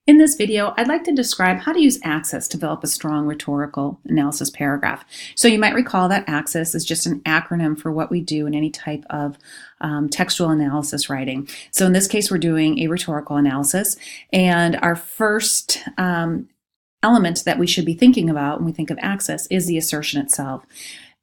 In this video, I'd like to describe how to use AXES to develop a strong rhetorical analysis paragraph. So you might recall that AXES is just an acronym for what we do in any type of textual analysis writing. So in this case, we're doing a rhetorical analysis, and our first element that we should be thinking about when we think of AXES is the assertion itself.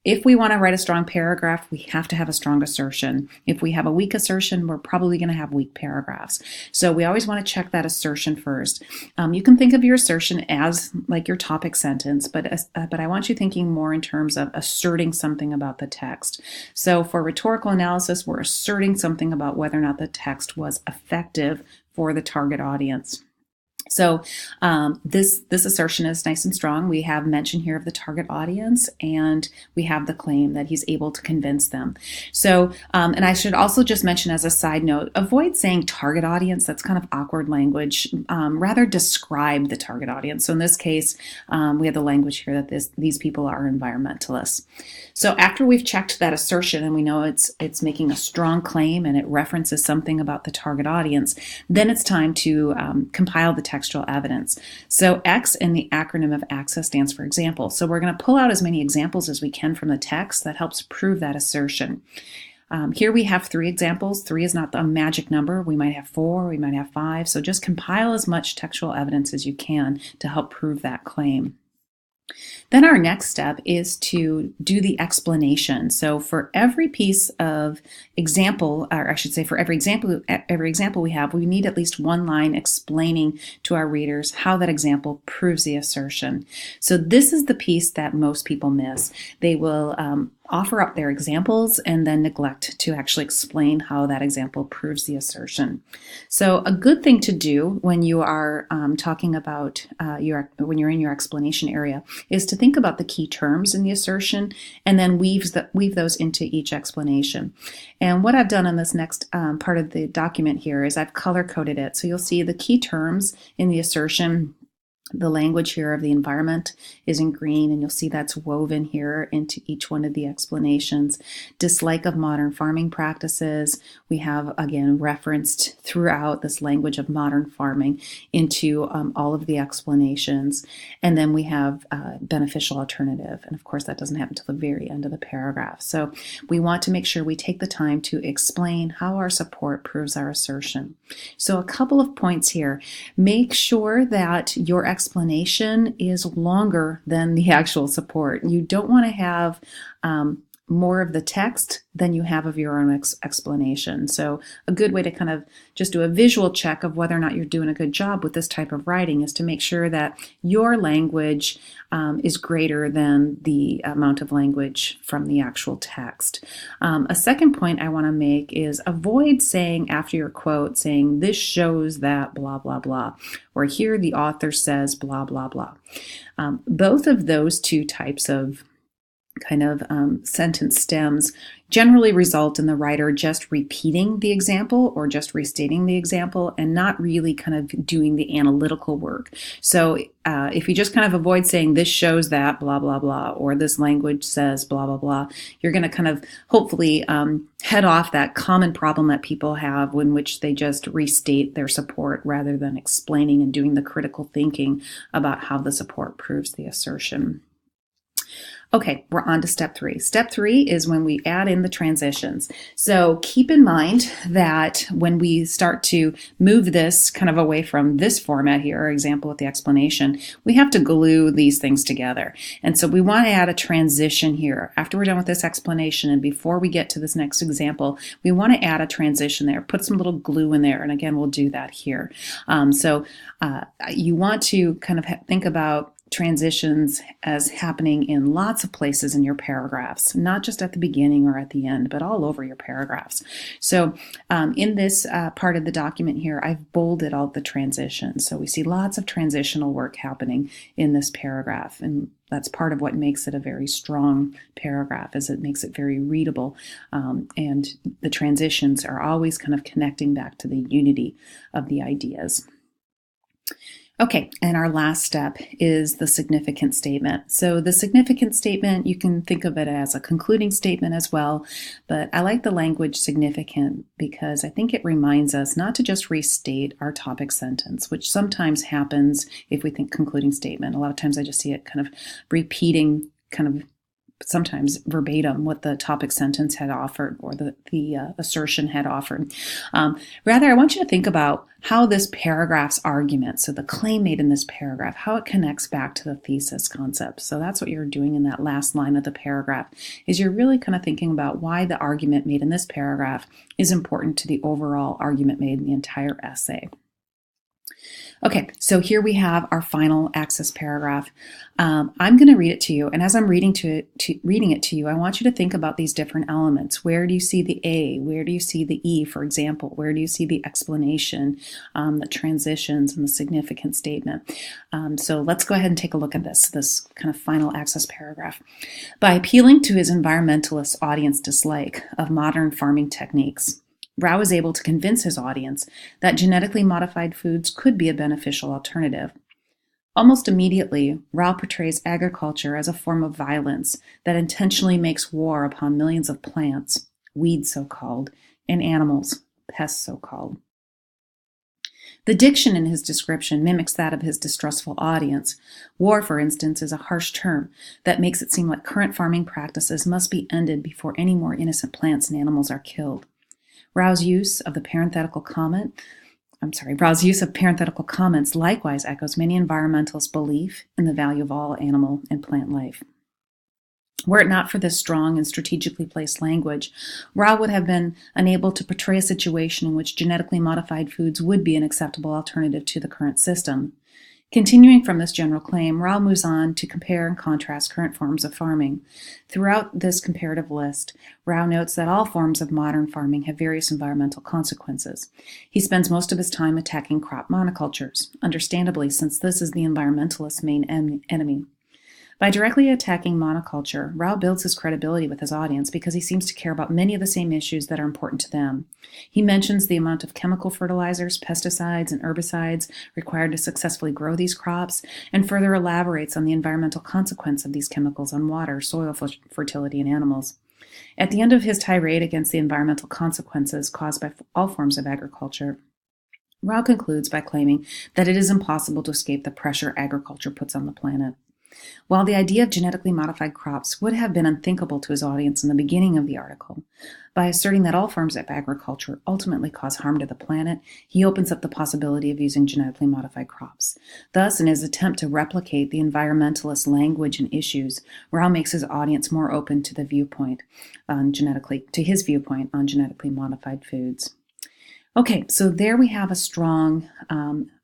If we want to write a strong paragraph, we have to have a strong assertion. If we have a weak assertion, we're probably going to have weak paragraphs. So we always want to check that assertion first. You can think of your assertion as like your topic sentence, but I want you thinking more in terms of asserting something about the text. So for rhetorical analysis, we're asserting something about whether or not the text was effective for the target audience. So this assertion is nice and strong. We have mention here of the target audience, and we have the claim that he's able to convince them. So, and I should also just mention as a side note, avoid saying target audience. That's kind of awkward language. Rather describe the target audience. So in this case, we have the language here that these people are environmentalists. So after we've checked that assertion and we know it's making a strong claim and it references something about the target audience, then it's time to compile the textual evidence. So X in the acronym of AXES stands for example. So we're going to pull out as many examples as we can from the text that helps prove that assertion. Here we have 3 examples. 3 is not the magic number. We might have 4, we might have 5. So just compile as much textual evidence as you can to help prove that claim. Then our next step is to do the explanation. So for every piece of example, or I should say for every example we have, we need at least one line explaining to our readers how that example proves the assertion. So this is the piece that most people miss. They will offer up their examples and then neglect to actually explain how that example proves the assertion. So a good thing to do when you are talking about when you're in your explanation area is to think about the key terms in the assertion and then weave those into each explanation. And what I've done on this next part of the document here is I've color-coded it. So you'll see the key terms in the assertion. The language here of the environment is in green, and you'll see that's woven here into each one of the explanations. Dislike of modern farming practices. We have, again, referenced throughout this language of modern farming into all of the explanations. And then we have beneficial alternative. And of course, that doesn't happen until the very end of the paragraph. So we want to make sure we take the time to explain how our support proves our assertion. So a couple of points here. Make sure that your explanation is longer than the actual support. You don't want to have more of the text than you have of your own explanation. So a good way to kind of just do a visual check of whether or not you're doing a good job with this type of writing is to make sure that your language is greater than the amount of language from the actual text. A second point I want to make is avoid saying after your quote, saying this shows that blah, blah, blah, or here the author says blah, blah, blah. Both of those two types of kind of sentence stems generally result in the writer just repeating the example or just restating the example and not really kind of doing the analytical work. So if you just kind of avoid saying this shows that blah, blah, blah, or this language says blah, blah, blah, you're going to kind of hopefully head off that common problem that people have in which they just restate their support rather than explaining and doing the critical thinking about how the support proves the assertion. Okay, we're on to step 3. Step 3 is when we add in the transitions. So keep in mind that when we start to move this kind of away from this format here, example with the explanation, we have to glue these things together. And so we want to add a transition here. After we're done with this explanation and before we get to this next example, we want to add a transition there, put some little glue in there. And again, we'll do that here. You want to kind of think about transitions as happening in lots of places in your paragraphs, not just at the beginning or at the end, but all over your paragraphs. So in this part of the document here, I've bolded all the transitions. So we see lots of transitional work happening in this paragraph. And that's part of what makes it a very strong paragraph, is it makes it very readable. And the transitions are always kind of connecting back to the unity of the ideas. Okay, and our last step is the significant statement. So the significant statement, you can think of it as a concluding statement as well, but I like the language significant because I think it reminds us not to just restate our topic sentence, which sometimes happens if we think concluding statement. A lot of times I just see it kind of repeating kind of sometimes verbatim what the topic sentence had offered or the assertion had offered. Rather, I want you to think about how this paragraph's argument, so the claim made in this paragraph, how it connects back to the thesis concept. So that's what you're doing in that last line of the paragraph, is you're really kind of thinking about why the argument made in this paragraph is important to the overall argument made in the entire essay. Okay, so here we have our final AXES paragraph. I'm going to read it to you, and as I'm reading it to you, I want you to think about these different elements. Where do you see the A? Where do you see the E, for example? Where do you see the explanation, the transitions, and the significant statement? So let's go ahead and take a look at this kind of final AXES paragraph. By appealing to his environmentalist audience dislike of modern farming techniques, Rao was able to convince his audience that genetically modified foods could be a beneficial alternative. Almost immediately, Rao portrays agriculture as a form of violence that intentionally makes war upon millions of plants, weeds so-called, and animals, pests so-called. The diction in his description mimics that of his distrustful audience. War, for instance, is a harsh term that makes it seem like current farming practices must be ended before any more innocent plants and animals are killed. Rao's use of parenthetical comments likewise echoes many environmentalists' belief in the value of all animal and plant life. Were it not for this strong and strategically placed language, Rao would have been unable to portray a situation in which genetically modified foods would be an acceptable alternative to the current system. Continuing from this general claim, Rao moves on to compare and contrast current forms of farming. Throughout this comparative list, Rao notes that all forms of modern farming have various environmental consequences. He spends most of his time attacking crop monocultures, understandably, since this is the environmentalist's main enemy. By directly attacking monoculture, Rao builds his credibility with his audience because he seems to care about many of the same issues that are important to them. He mentions the amount of chemical fertilizers, pesticides, and herbicides required to successfully grow these crops, and further elaborates on the environmental consequence of these chemicals on water, soil fertility, and animals. At the end of his tirade against the environmental consequences caused by all forms of agriculture, Rao concludes by claiming that it is impossible to escape the pressure agriculture puts on the planet. While the idea of genetically modified crops would have been unthinkable to his audience in the beginning of the article, by asserting that all forms of agriculture ultimately cause harm to the planet, he opens up the possibility of using genetically modified crops. Thus, in his attempt to replicate the environmentalist language and issues, Rao makes his audience more open to his viewpoint on genetically modified foods. Okay, so there we have a strong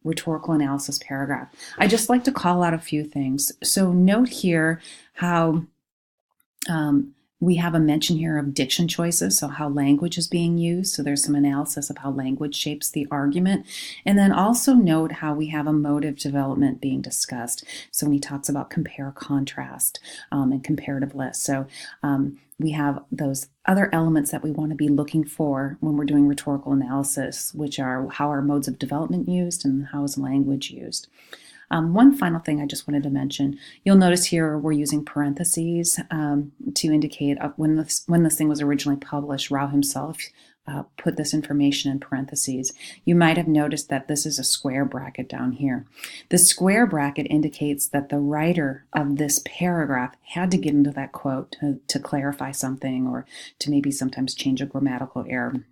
rhetorical analysis paragraph. I just like to call out a few things. So note here how we have a mention here of diction choices, so how language is being used. So there's some analysis of how language shapes the argument. And then also note how we have emotive development being discussed. So when he talks about compare, contrast, and comparative lists. So we have those other elements that we want to be looking for when we're doing rhetorical analysis, which are how are modes of development used and how is language used. One final thing I just wanted to mention, you'll notice here we're using parentheses to indicate when this thing was originally published. Rao himself put this information in parentheses. You might have noticed that this is a square bracket down here. The square bracket indicates that the writer of this paragraph had to get into that quote to clarify something or to maybe sometimes change a grammatical error.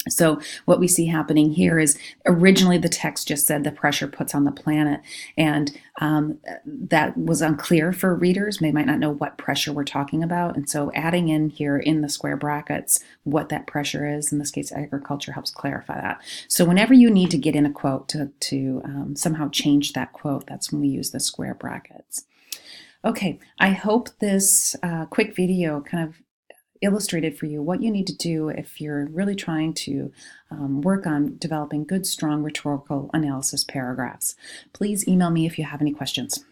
So what we see happening here is originally the text just said the pressure puts on the planet, and that was unclear for readers. They might not know what pressure we're talking about, and so adding in here in the square brackets what that pressure is, in this case agriculture, helps clarify that. So whenever you need to get in a quote to somehow change that quote, that's when we use the square brackets. Okay, I hope this quick video kind of illustrated for you what you need to do if you're really trying to work on developing good, strong rhetorical analysis paragraphs. Please email me if you have any questions.